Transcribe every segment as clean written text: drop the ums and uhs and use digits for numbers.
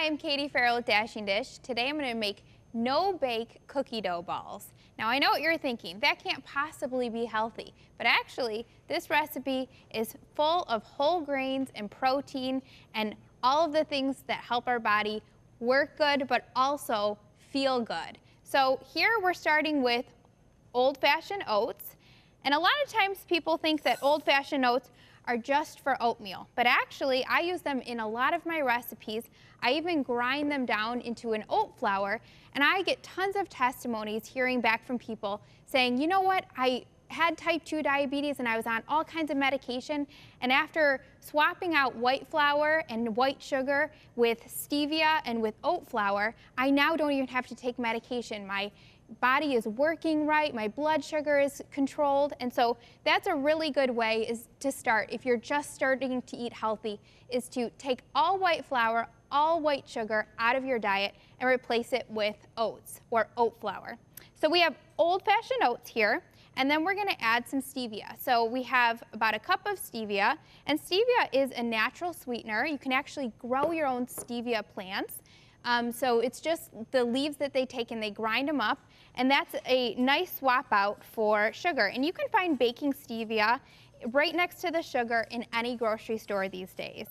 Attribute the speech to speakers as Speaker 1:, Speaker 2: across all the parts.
Speaker 1: I'm Katie Farrell with Dashing Dish. Today I'm going to make no-bake cookie dough balls. Now I know what you're thinking, that can't possibly be healthy, but actually this recipe is full of whole grains and protein and all of the things that help our body work good but also feel good. So here we're starting with old-fashioned oats, and a lot of times people think that old-fashioned oats are just for oatmeal, but actually I use them in a lot of my recipes. I even grind them down into an oat flour, and I get tons of testimonies hearing back from people saying, you know what, I had type 2 diabetes and I was on all kinds of medication, and after swapping out white flour and white sugar with stevia and with oat flour, I now don't even have to take medication. My body is working right, my blood sugar is controlled, and so that's a really good way is to start if you're just starting to eat healthy, is to take all white flour, all white sugar out of your diet and replace it with oats or oat flour. So we have old-fashioned oats here, and then we're going to add some stevia. So we have about a cup of stevia, and stevia is a natural sweetener. You can actually grow your own stevia plants. So it's just the leaves that they take and they grind them up, and that's a nice swap out for sugar. And you can find baking stevia right next to the sugar in any grocery store these days.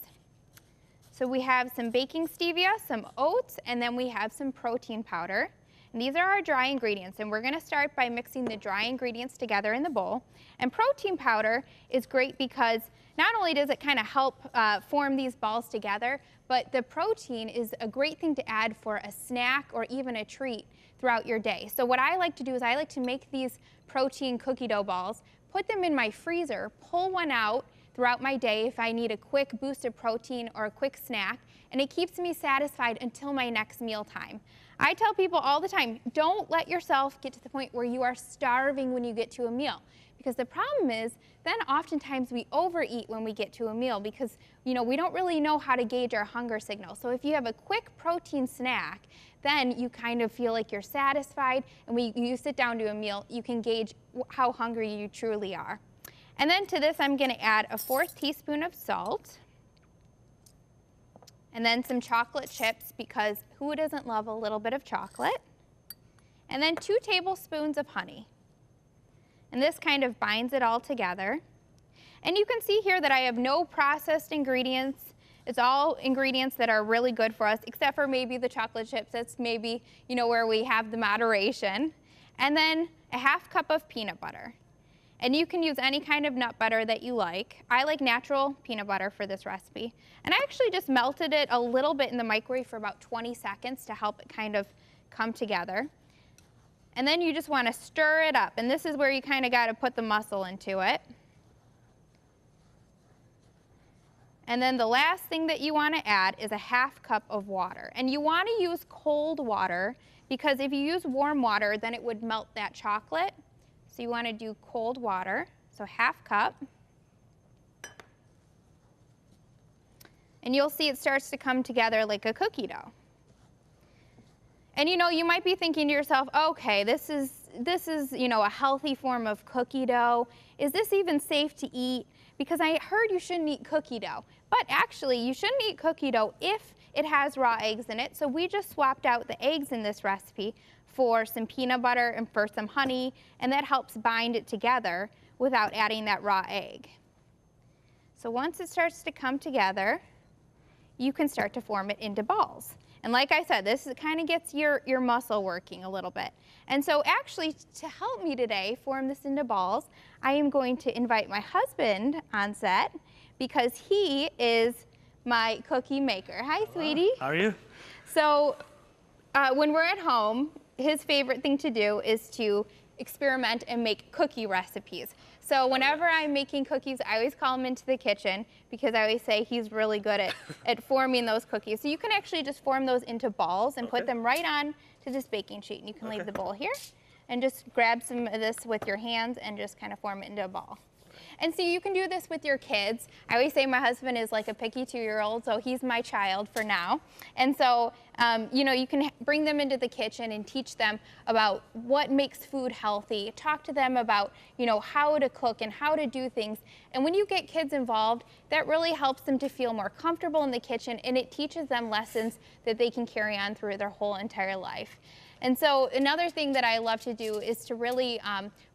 Speaker 1: So we have some baking stevia, some oats, and then we have some protein powder. And these are our dry ingredients, and we're going to start by mixing the dry ingredients together in the bowl. And protein powder is great because not only does it kind of help form these balls together, but the protein is a great thing to add for a snack or even a treat throughout your day. So what I like to do is I like to make these protein cookie dough balls, put them in my freezer, pull one out throughout my day if I need a quick boost of protein or a quick snack, and it keeps me satisfied until my next meal time. I tell people all the time, don't let yourself get to the point where you are starving when you get to a meal. Because the problem is, then oftentimes we overeat when we get to a meal because, you know, we don't really know how to gauge our hunger signal. So if you have a quick protein snack, then you kind of feel like you're satisfied, and when you sit down to a meal, you can gauge how hungry you truly are. And then to this, I'm going to add a 1/4 teaspoon of salt, and then some chocolate chips, because who doesn't love a little bit of chocolate? And then 2 tablespoons of honey. And this kind of binds it all together. And you can see here that I have no processed ingredients. It's all ingredients that are really good for us, except for maybe the chocolate chips. That's maybe, you know, where we have the moderation. And then a 1/2 cup of peanut butter. And you can use any kind of nut butter that you like. I like natural peanut butter for this recipe. And I actually just melted it a little bit in the microwave for about 20 seconds to help it kind of come together. And then you just want to stir it up. And this is where you kind of got to put the muscle into it. And then the last thing that you want to add is a 1/2 cup of water. And you want to use cold water, because if you use warm water, then it would melt that chocolate. So you want to do cold water, so 1/2 cup. And you'll see it starts to come together like a cookie dough. And you know, you might be thinking to yourself, okay, this is you know, a healthy form of cookie dough. Is this even safe to eat? Because I heard you shouldn't eat cookie dough. But actually, you shouldn't eat cookie dough if it has raw eggs in it. So we just swapped out the eggs in this recipe for some peanut butter and for some honey, and that helps bind it together without adding that raw egg. So once it starts to come together, you can start to form it into balls. And like I said, this kind of gets your muscle working a little bit. And so actually, to help me today form this into balls, I am going to invite my husband on set, because he is my cookie maker. Hi, sweetie.
Speaker 2: How are you?
Speaker 1: So when we're at home, his favorite thing to do is to experiment and make cookie recipes. So whenever I'm making cookies, I always call him into the kitchen, because I always say he's really good at forming those cookies. So you can actually just form those into balls and put them right on to this baking sheet. And you can leave the bowl here and just grab some of this with your hands and just kind of form it into a ball. And so you can do this with your kids. I always say my husband is like a picky 2-year-old, so he's my child for now. And so, you know, you can bring them into the kitchen and teach them about what makes food healthy. Talk to them about, you know, how to cook and how to do things. And when you get kids involved, that really helps them to feel more comfortable in the kitchen, and it teaches them lessons that they can carry on through their whole entire life. And so another thing that I love to do is to really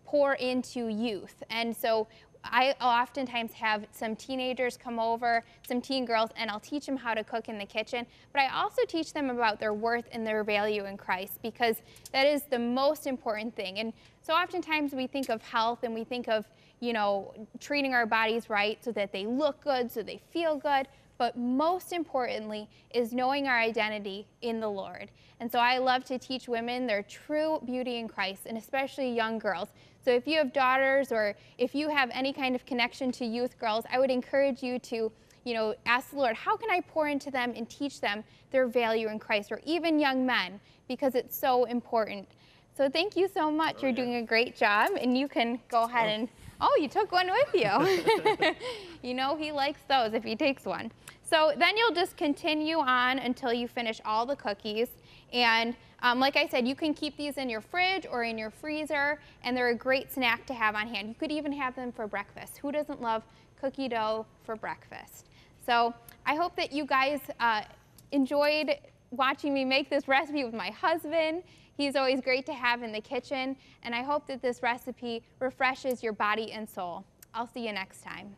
Speaker 1: pour into youth. And so I oftentimes have some teenagers come over, some teen girls, and I'll teach them how to cook in the kitchen. But I also teach them about their worth and their value in Christ, because that is the most important thing. And so oftentimes we think of health and we think of, you know, treating our bodies right so that they look good, so they feel good. But most importantly is knowing our identity in the Lord. And so I love to teach women their true beauty in Christ, and especially young girls. So if you have daughters or if you have any kind of connection to youth girls, I would encourage you to, you know, ask the Lord, how can I pour into them and teach them their value in Christ, or even young men, because it's so important. So thank you so much. You're doing a great job, and you can go ahead and, oh, you took one with you. You know, he likes those if he takes one. So then you'll just continue on until you finish all the cookies. And like I said, you can keep these in your fridge or in your freezer, and they're a great snack to have on hand. You could even have them for breakfast. Who doesn't love cookie dough for breakfast? So I hope that you guys enjoyed watching me make this recipe with my husband. He's always great to have in the kitchen, and I hope that this recipe refreshes your body and soul. I'll see you next time.